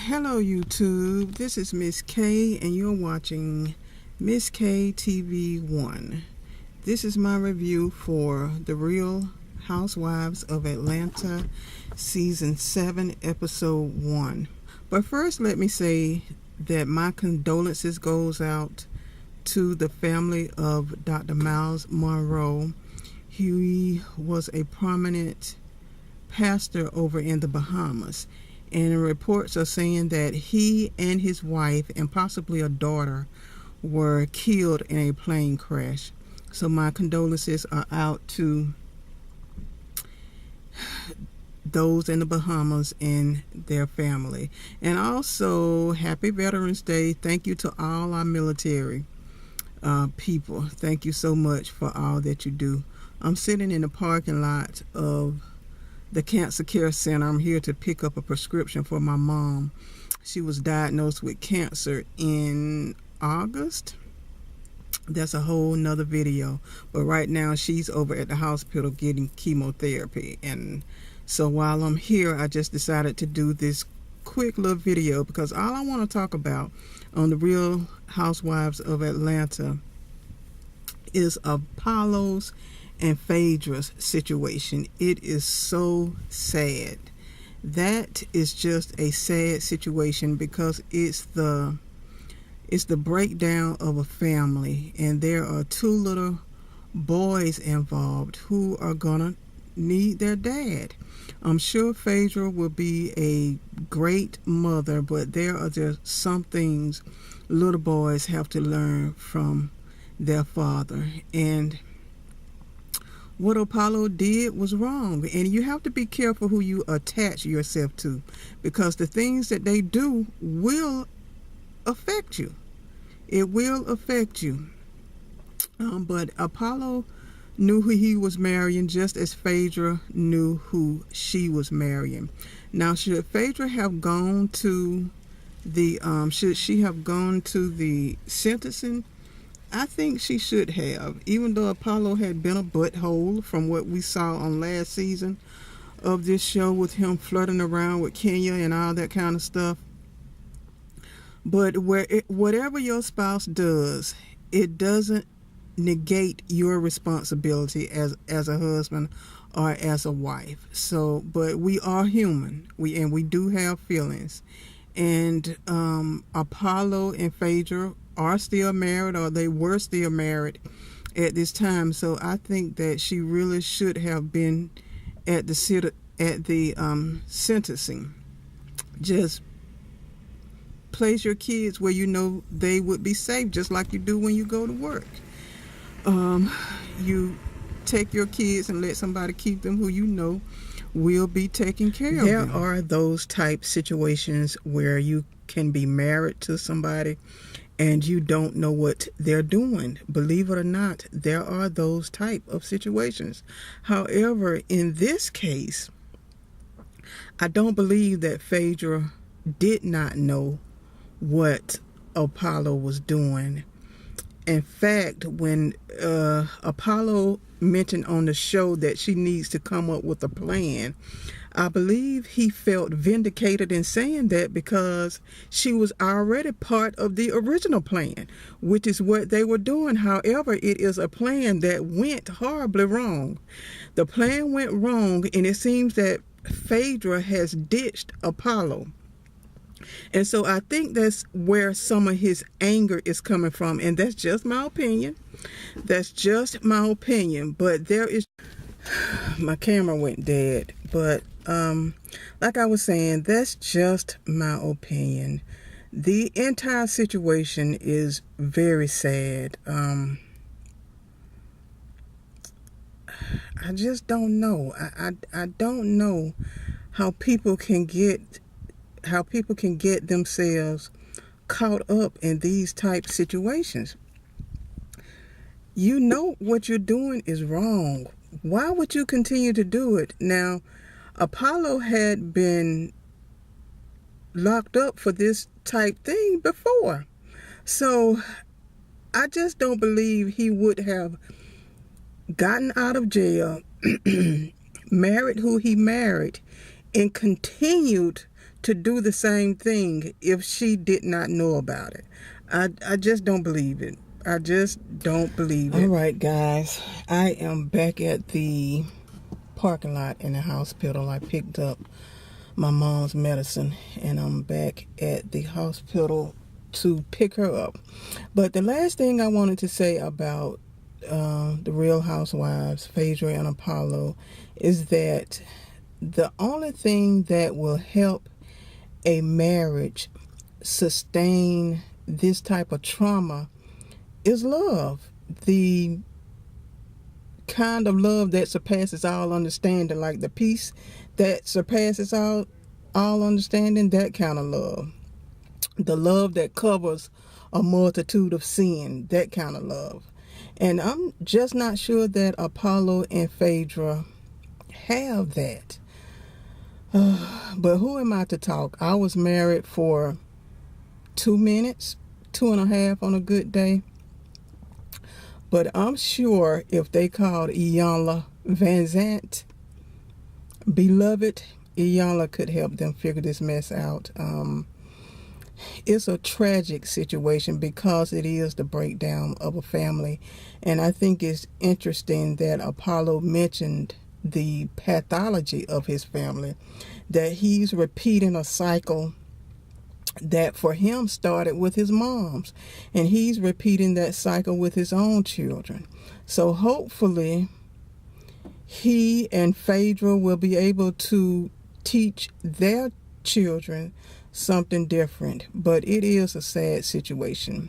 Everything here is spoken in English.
Hello YouTube, this is Miss K and you're watching Miss K TV1. This is my review for The Real Housewives of Atlanta Season 7 Episode 1. But first let me say that my condolences goes out to the family of Dr. Miles Monroe. He was a prominent pastor over in the Bahamas. And reports are saying that he and his wife and possibly a daughter were killed in a plane crash. So my condolences are out to those in the Bahamas and their family. And also, happy Veterans Day. Thank you to all our military people. Thank you so much for all that you do. I'm sitting in the parking lot of the Cancer Care Center. I'm here to pick up a prescription for my mom. She was diagnosed with cancer in August. That's a whole nother video. But right now she's over at the hospital getting chemotherapy. And so while I'm here, I just decided to do this quick little video because all I want to talk about on The Real Housewives of Atlanta is Apollo's and Phaedra's situation. It is so sad. That is just a sad situation because it's the breakdown of a family, and there are two little boys involved who are gonna need their dad. I'm sure Phaedra will be a great mother, but there are just some things little boys have to learn from their father. And what Apollo did was wrong, and you have to be careful who you attach yourself to, because the things that they do will affect you. It will affect you. But Apollo knew who he was marrying, just as Phaedra knew who she was marrying. Now, should Phaedra have gone to the should she have gone to the sentencing? I think she should have, even though Apollo had been a butthole from what we saw on last season of this show with him flirting around with Kenya and all that kind of stuff. But whatever your spouse does, it doesn't negate your responsibility as a husband or as a wife. So, but we are human, we do have feelings, and Apollo and Phaedra are still married, or they were still married at this time. So I think that she really should have been at the sentencing. Just place your kids where you know they would be safe, just like you do when you go to work. You take your kids and let somebody keep them who you know will be taking care of them. There are those type situations where you can be married to somebody and you don't know what they're doing. Believe it or not, there are those type of situations. However, in this case, I don't believe that Phaedra did not know what Apollo was doing. In fact, when Apollo mentioned on the show that she needs to come up with a plan, I believe he felt vindicated in saying that because she was already part of the original plan, which is what they were doing. However, it is a plan that went horribly wrong. The plan went wrong, and it seems that Phaedra has ditched Apollo. And so I think that's where some of his anger is coming from. And that's just my opinion. That's just my opinion. But there is... My camera went dead. But like I was saying, that's just my opinion. The entire situation is very sad. I just don't know. I don't know how people can get themselves caught up in these type situations. You know what you're doing is wrong. Why would you continue to do it? Now, Apollo had been locked up for this type thing before. So I just don't believe he would have gotten out of jail, married who he married, and continued to do the same thing if she did not know about it. I just don't believe it. I just don't believe it. All right, guys. I am back at the parking lot in the hospital. I picked up my mom's medicine, and I'm back at the hospital to pick her up. But the last thing I wanted to say about the Real Housewives, Phaedra and Apollo, is that the only thing that will help a marriage sustain this type of trauma is love. The kind of love that surpasses all understanding, like the peace that surpasses all understanding, that kind of love. The love that covers a multitude of sin, that kind of love. And I'm just not sure that Apollo and Phaedra have that. But who am I to talk? I was married for 2 minutes, 2.5 on a good day. But I'm sure if they called Iyanla Vanzant beloved, Iyanla could help them figure this mess out. It's a tragic situation because it is the breakdown of a family. And I think it's interesting that Apollo mentioned the pathology of his family, that he's repeating a cycle that for him started with his mom's, and he's repeating that cycle with his own children. So hopefully he and Phaedra will be able to teach their children something different. But it is a sad situation.